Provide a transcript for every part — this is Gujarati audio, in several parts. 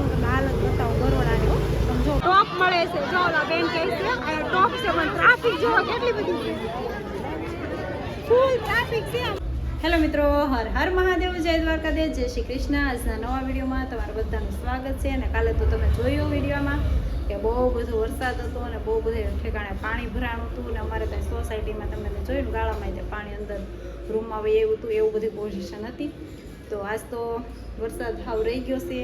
હું તમને હાલત બતાવું બરોડાની. સમજો ટોપ મળે છે, જો ઓલા બેન કહે છે આ ટોપ છે, પણ ટ્રાફિક જો કેટલી બધી છે, ફૂલ ટ્રાફિક છે. હેલો મિત્રો, હર હર મહાદેવ, જય દ્વારકાધીશ, જય શ્રી કૃષ્ણ. આજના નવા વિડીયોમાં તમારું બધાનું સ્વાગત છે. અને કાલે તો તમે જોયું વિડીયોમાં કે બહુ બધો વરસાદ હતો અને બહુ બધે ઠેકાણે પાણી ભરાણું હતું. અને અમારે ત્યાં સોસાયટીમાં તમે જોયું ગાળામાં તે પાણી અંદર રૂમમાં આવે એવું હતું, એવું બધી પોઝિશન હતી. તો આજ તો વરસાદ હાવ રહી ગયો છે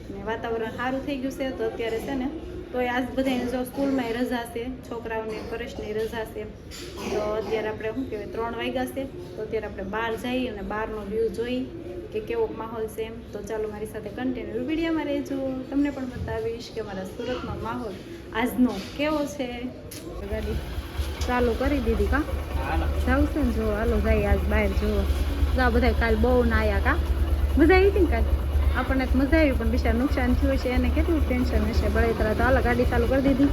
અને વાતાવરણ સારું થઈ ગયું છે. તો અત્યારે છે ને તો આજ બધા જો સ્કૂલમાં રજા છે, છોકરાઓને કરેશની રજા છે. તો અત્યારે આપણે શું કહેવાય 3 વાગ્યા છે. તો અત્યારે આપણે બહાર જઈએ અને બહારનો વ્યૂ જોઈ કે કેવો માહોલ છે એમ. તો ચાલો મારી સાથે કન્ટિન્યુ વિડીયોમાં રહેજો, તમને પણ બતાવીશ કે મારા સુરતનો માહોલ આજનો કેવો છે. ગાડી ચાલુ કરી દીધી કા જાવ છે ને, જો હાલો જાય આજ બહાર જોવો. આ બધા કાલ બહુ નાયા કા મજા આવી હતી ને કાલ, આપણને તો મજા આવી, પણ બિચાર નુકસાન થયું છે એને કેટલું ટેન્શન હશે બળેતરા. તો હાલો ગાડી ચાલુ કરી દીધી,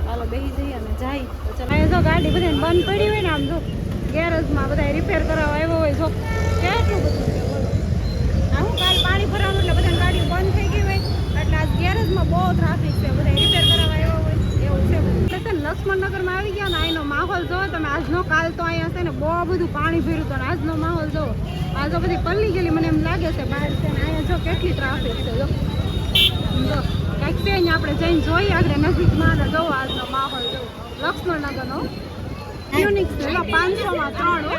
હાલો બેસી જઈએ અને જાય. તો ચાલો જો ગાડી બધાને બંધ પડી હોય ને, આમ જો ગેરેજમાં બધા રિપેર કરાવવા આવ્યો હોય, જો કેટલું બધું છે બોલો. આ હું કાલ પાણી ભરવાનું એટલે બધાને ગાડી બંધ થઈ ગઈ હોય, એટલે આજ ગેરેજમાં બહુ ટ્રાફિક છે, બધા રિપેર કરાવવા આવ્યો હોય એવું છે બધું. લક્ષ્મણનગરમાં આવી ગયા ને, અહીંનો માહોલ જોવો તમે આજનો. કાલ તો અહીંયા છે ને બહુ બધું પાણી ભર્યું હતું, આજનો માહોલ જોવો. આ તો બધી પલ્લી ગયેલી મને એમ લાગે છે બહાર છે ને, અહીંયા જો કેટલી ટ્રાફિક છે. જો કંઈક છે અહીંયા આપણે જઈને જોઈએ આગળ નજીકમાં, અને જોવો આજનો માહોલ જોવો લક્ષ્મણનગરનો. યુનિક છે 500માં 3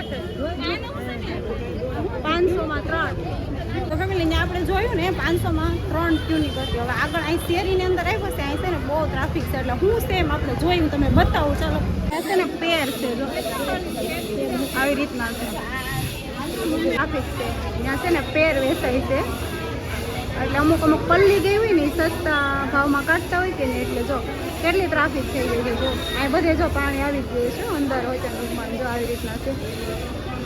500માં 3. તો ફેમિલીને આપણે જોયું ને 500માં 3 ટ્યુનિક હતી. હવે આગળ અહીં શેરીની અંદર આવ્યો છે, અહીં છે ને બહુ ટ્રાફિક છે, એટલે હું સેમ આપણે જોયું તમે બતાવું. ચાલો આ છે ને પેર છે, જો આવી રીતના છે ટ્રાફિક છે. ત્યાં છે ને પેર વેચાય છે, એટલે અમુક પલ્લી ગઈ હોય ને સસ્તા ભાવમાં કાઢતા હોય કે ને, એટલે જો કેટલી ટ્રાફિક થઈ ગઈ છે. જો આ બધે જો પાણી આવી ગયું છે અંદર હોય છે રૂમમાં, જો આવી રીતના છે.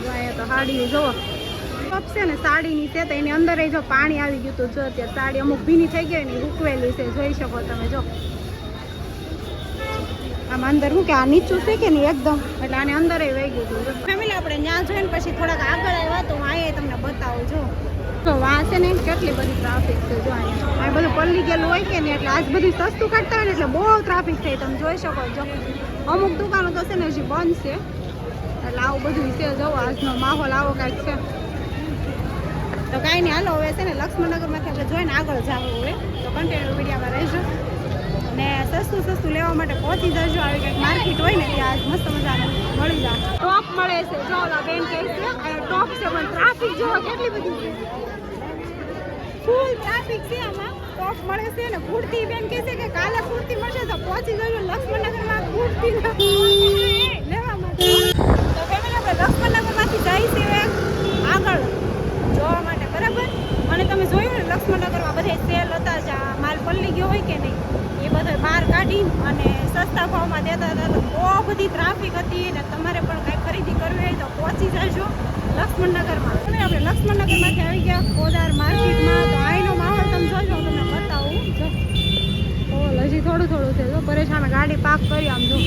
જો અહીંયા તો સાડી જો કપ છે ને સાડીની છે, તો એની અંદર જો પાણી આવી ગયું હતું. જો અત્યારે સાડી અમુક ભીની થઈ ગઈ ને રૂકવેલી છે, જોઈ શકો તમે. જો આમ અંદર શું કે આ નીચું છે કે નહીં એકદમ, એટલે આને અંદર વહી ગયું હતું. ફેમિલી આપણે ત્યાં જોઈને પછી થોડાક આગળ આવ્યા તો અહીંયા તમને બતાવું. જો તો વાં છે ને કેટલી બધી ટ્રાફિક છે. જો અહીંયા આ બધું પલ્લી ગયેલું હોય કે નહીં, એટલે આજ બધું સસ્તું કાઢતા હોય ને એટલે બહુ ટ્રાફિક થાય, તમે જોઈ શકો છો. અમુક દુકાનો તો છે ને હજી બંધ છે, એટલે આવું બધું છે. જો આજનો માહોલ આવો કાંઈક છે. તો કાંઈ નહીં, હાલો હવે છે ને લક્ષ્મણનગરમાંથી આપણે જોઈને આગળ જવું હોય તો કન્ટિન્યુ વિડીયોમાં રહેજો. અને સસ્તું લેવા માટે પહોંચી જજો. આવી કંઈક માર્કેટ હોય ને ત્યાં આજ મસ્ત મજાનું મળી જાય. ટોપ મળે છે, જો ઓલા બેન કહે છે આ ટોપ છે, પણ ટ્રાફિક જો કેટલી બધી છે, ફૂલ ટ્રાફિક છે. આમાં ટોપ મળે છે ને કુર્તી બેન કહે છે કે કાલે કુર્તી મળશે તો પહોંચી જજો લક્ષ્મણનગરમાં કુર્તી લેવા માટે. તો ફેમિલી આપણે લક્ષ્મણનગરમાંથી જઈ છીએ આગળ જોવા માટે, બરાબર. અને તમે જોયું ને લક્ષ્મણનગરમાં બધા સેલ હતા, જ્યાં માલ પલ્લી ગયો હોય કે નહીં એ બધો બહાર કાઢી અને સસ્તા ભાવમાં દેતા હતા. તો બહુ બધી ટ્રાફિક હતી, અને તમારે પણ કંઈ ખરીદી કરવી હોય તો પહોંચી જજો લક્ષ્મણનગરમાં. અને આપણે લક્ષ્મણનગરમાંથી આવી ગયા કોદાર માર્કેટમાં. તો અહીંનો માહોલ તમે જોજો, હું તમને બતાવું. જો હજી થોડું છે. જો પરેશાન ગાડી પાર્ક કરી, આમ જો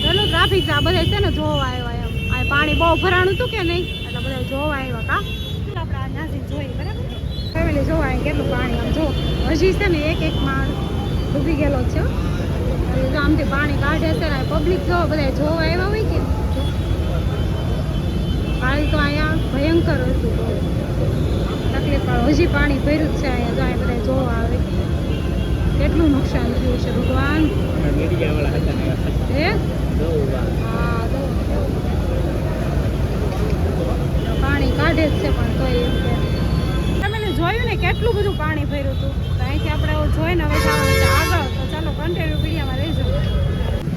ચાલો ટ્રાફિક છે. આ બધા છે ને જોવા આવ્યા એમ, આ પાણી બહુ ભરાણું હતું કે નહીં, એટલે બધા જોવા આવ્યા કા. આપણે આ નાસી જોઈ, બરાબર. ફેમિલી જોવા અહીં કેટલું પાણી, આમ જો હજી છે ને એક માળ ડૂબી ગયેલો છે. જો આમથી પાણી કાઢે છે ને પબ્લિક જો બધા જોવા આવ્યા હોય કે. કાલ તો અહીંયા ભયંકર હતું, બહુ તકલીફ, પણ હજી પાણી ભર્યું જ છે અહીંયા. જો અહીંયા બધા જોવા આવે કેટલું નુકસાન થયું છે ભગવાન. હા પાણી કાઢે જ છે, પણ તોય એમ તમે જોયું ને કેટલું બધું પાણી ભર્યું હતું. તો અહીંથી આપણે જોઈને હવે જવાનું છે આગળ. તો ચાલો કન્ટિન્યુ વિડીયોમાં રહેજો.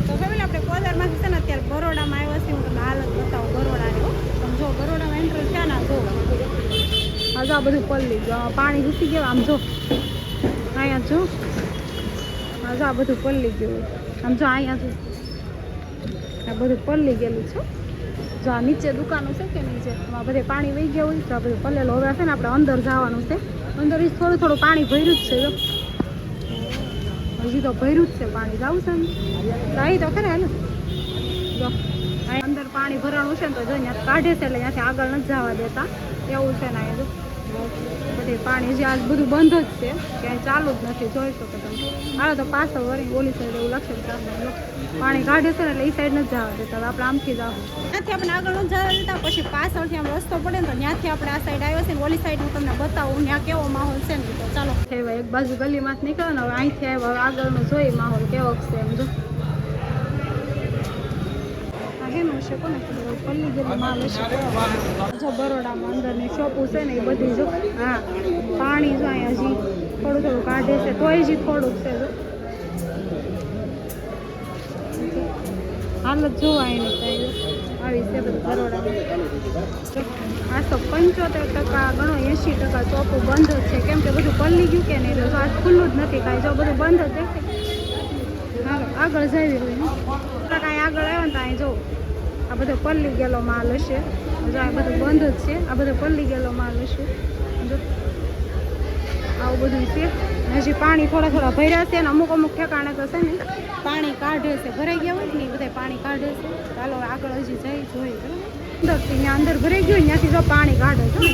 તો ફેમિલી આપણે કોદારમાંથી છે ને અત્યારે બરોડામાં આવ્યા છીએ. હું તમને હાલત બતાવું બરોડાની. તમે જો બરોડામાં એન્ટર થયા ને, જો આ જો આ બધું પલ્લી પાણી ઘૂસી ગયું. આમ જો અહીંયા જો આ જો આ બધું પલ્લી ગયું. આમ જો અહીંયા જો આ બધું પલ્લી ગયેલું છે. જો આ નીચે દુકાનો છે કે નીચે એમાં બધે પાણી વહી ગયા હોય તો આ બધું પલ્લેલો. હવે છે ને આપણે અંદર જવાનું છે. અંદર થોડું પાણી ભર્યું જ છે. જો હજી તો ભર્યું જ છે પાણી. જવું છે ને અહીં તો ખરે હાલો. જો અંદર પાણી ભરાણું છે ને, તો જો અહીંયા કાઢે છે એટલે ત્યાંથી આગળ નથી જવા દેતા એવું છે ને. અહીંયા જો બધે બધે પાણી જે આજ બધું બંધ જ છે, ક્યાંય ચાલુ જ નથી. જોઈ શકો તમે. હાલો તો પાછળ વળી ઓલી સાઈડ એવું લખે પાણી કાઢે છે ને એટલે એ સાઈડ નથી જવા દેતા. આપણે આમથી જ આવું, ત્યાંથી આપણે આગળ નથી જવા દેતા. પછી પાછળથી આમ રસ્તો પડે ને તો ત્યાંથી આપણે આ સાઈડ આવ્યો છે ને ઓલી સાઈડ હું તમને બતાવું ત્યાં કેવો માહોલ છે ને. તો ચાલો થવા એક બાજુ ગલીમાં જ નીકળે ને હવે અહીંથી આવ્યા હવે આગળનો જોઈ માહોલ કેવો છે એમ. જો હેનું છે કોને પલ્લી ગયેલી માલ હશે. જો બરોડામાં અંદરની શોપું છે ને એ બધી જો હા પાણી જો અહીંયા હજી થોડું થોડું કાઢે છે તોય હજી થોડુંક છે. જો હાલત જોવા એની કઈ આવી છે બધું બરોડામાં. આ તો 75% ગણો 80% ચોપું બંધ જ છે, કેમ કે બધું પલ્લી ગયું કે નહીં. તો આજ ખુલ્લું જ નથી કાંઈ. જો બધું બંધ જ દેખે. હાલો આગળ જઈ રહ્યું કાંઈ આગળ આવ્યો ને તો અહીં જો આ બધો પલ્લી ગયેલો માલ હશે. જો આ બધું બંધ જ છે, આ બધો પલ્લી ગયેલો માલ હશે. જો આવું બધું છે. હજી પાણી થોડા થોડા ભર્યા છે ને અમુક અમુક ઠેકાણે તો છે ને પાણી કાઢે છે. ભરાઈ ગયા હોય ને એ બધા પાણી કાઢે છે. ચાલો આગળ હજી જઈ જોઈ અંદરથી ત્યાં અંદર ભરાઈ ગયું ત્યાંથી જો પાણી કાઢે છે ને.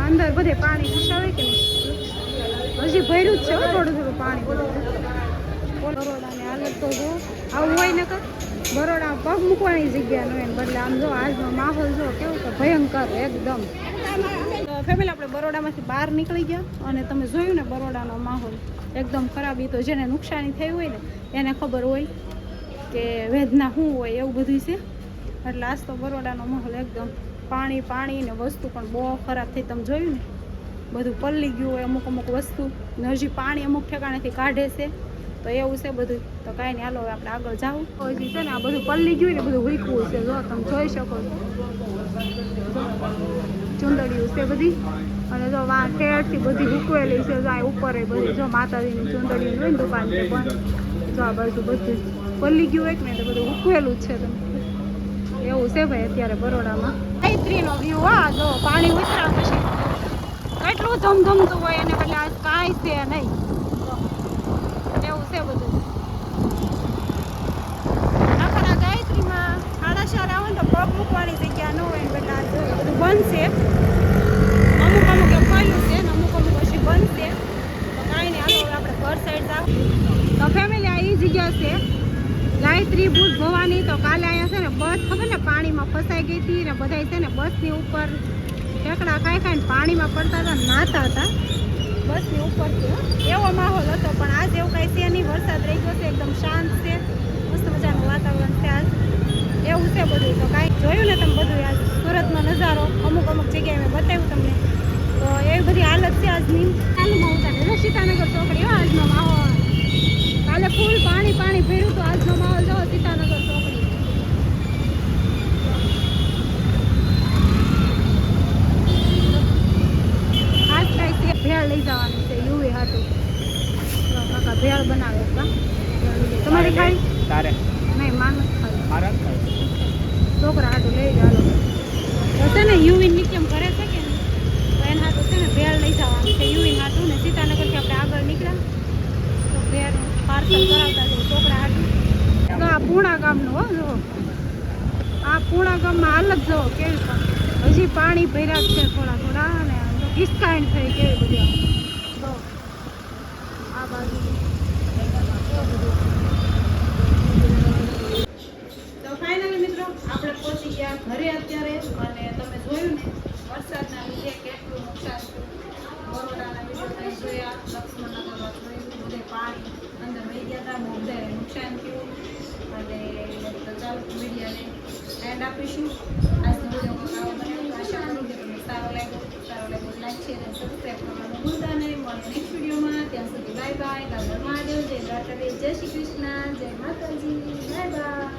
અંદર બધે પાણી ઘુસાવે કે નહીં હજી ભર્યું જ છે થોડું થોડું પાણી બધું. બરોડાની હાલત તો જો આવું હોય ને કર બરોડા પગ મૂકવાની જગ્યા ન હોય ને બદલે આમ જો આજનો માહોલ જો કેવું કે ભયંકર એકદમ. ફેમિલી આપણે બરોડામાંથી બહાર નીકળી ગયા અને તમે જોયું ને બરોડાનો માહોલ એકદમ ખરાબ. એ તો જેને નુકસાની થઈ હોય ને એને ખબર હોય કે વેદના શું હોય એવું બધું છે. એટલે આજ તો બરોડાનો માહોલ એકદમ પાણી પાણી ને વસ્તુ પણ બહુ ખરાબ થઈ. તમે જોયું ને બધું પલ્લી ગયું હોય અમુક અમુક વસ્તુ ને હજી પાણી અમુક ઠેકાણેથી કાઢે છે. તો એવું છે બધું. તો કાંઈ નહીં હાલો આપણે આગળ જાવું. હજી છે ને આ બધું પલ્લી ગયું ને બધું વીકવું છે. જો તમે જોઈ શકો છો ચુંદડીયું છે બધી. અને જો વા ઠેરથી બધી ઉકવેલી છે. જો આ ઉપર એ બધી જો માતાજીની ચુંદડીયું હોય ને દુકાન છે પણ જો આ બાજુ બધું પલ્લી ગયું હોય ને તો બધું ઉકવેલું જ છે. તમે એવું છે ભાઈ અત્યારે બરોડામાં. ગાયત્રીનો વ્યૂ હા જો પાણી ઉતરા પછી કેટલું ધમધમતું હોય એને બદલે આજ કાંઈ છે નહીં. એવું છે બધું. આપણા ગાયત્રીમાં આડાશાર આવે ને તો પગ મૂકવાની જગ્યા ન હોય ને બદલે આજ બધું બંધ છે. અમુક અમુક એ ખોલ્યું છે ને અમુક અમુક પછી બંધ છે. તો કાંઈ નહીં હાલો આપણે ઘર સાઈડ જાવ. તો ફેમિલી આ એ જગ્યા છે ગાયત્રી ભૂત ભવાની. તો કાલે અહીંયા છે ને બસ ખબર ને પાણીમાં ફસાઈ ગઈ હતી ને બધા છે ને બસની ઉપર ઠેકડા ખાઈ ખાઈને પાણીમાં પડતા હતા નાતા હતા બસની ઉપરથી. એવો માહોલ હતો પણ આજ એવું કાંઈ છે નહીં. વરસાદ રહી ગયો છે એકદમ શાંત છે મસ્ત મજાનું વાતાવરણ છે આજ. એવું છે બધું. તો કાંઈ જોયું ને તમે બધું આજ સુરતનો નજારો અમુક અમુક જગ્યાએ મેં બતાવ્યું તમને. તો એવી બધી હાલત છે આજની. ચાલુમાં ઉતારે સીતાનગર ચોકડી આજનો માહોલ. કાલે ફૂલ પાણી પાણી ભર્યું તો આજનો માહોલ જો સીતાનગર ચોકડી. આજ કાંઈ ભેળ લઈ જવાની છે યુવી હાટું. કાકા ભેળ બનાવે છે. તમારે ખાઈ તારે નહીં માનસ ખાઈ છોકરા હાટું લઈ જાલો. તો છે ને યુવી નિત્યમ કરે છે કે નહીં તો એના હાટું છે ને ભેળ લઈ જવાનું છે યુવી હાટું. ને સીતાનગરથી આપણે આગળ નીકળ્યા તો ભેળ પાર્સલ કરાવતા છે છોકરા હાટું. તો આ પૂણા ગામનું હો જો આ પૂણા ગામમાં હાલત જુઓ કેવી પણ હજી પાણી ભર્યા છે થોડા થોડા અને ડિસ્કાઉન્ટ થઈ કેવી બધી. તો આ બાજુ તો ફાઇનલી મિત્રો આપણે પહોંચી ગયા ઘરે અત્યારે. અને તમે જોયું ને વરસાદના લીધે કેટલું નુકસાન થયું. બરોડાના વિડીયો તમે જોયા લક્ષ્મણનગરમાં જોયું બધે પાણી અંદર વહી ગયા હતા બહુ વધારે નુકસાન થયું. અને તો ચાલો વિડીયોને એન્ડ આપીશું. આજનો વિડીયો હું આવો બનાવ્યો આશા કરું કે તમને સારો લાગ્યો લાઈક શેર અને સબસ્ક્રાઈબ કરવાનું ભૂલતા નહીં. મળે નેક્સ્ટ વિડીયોમાં. ત્યાં સુધી બાય બાય. દાદા મહાદેવ જય દ્વારકાધીશ જય શ્રી કૃષ્ણ જય માતાજી બાય બાય.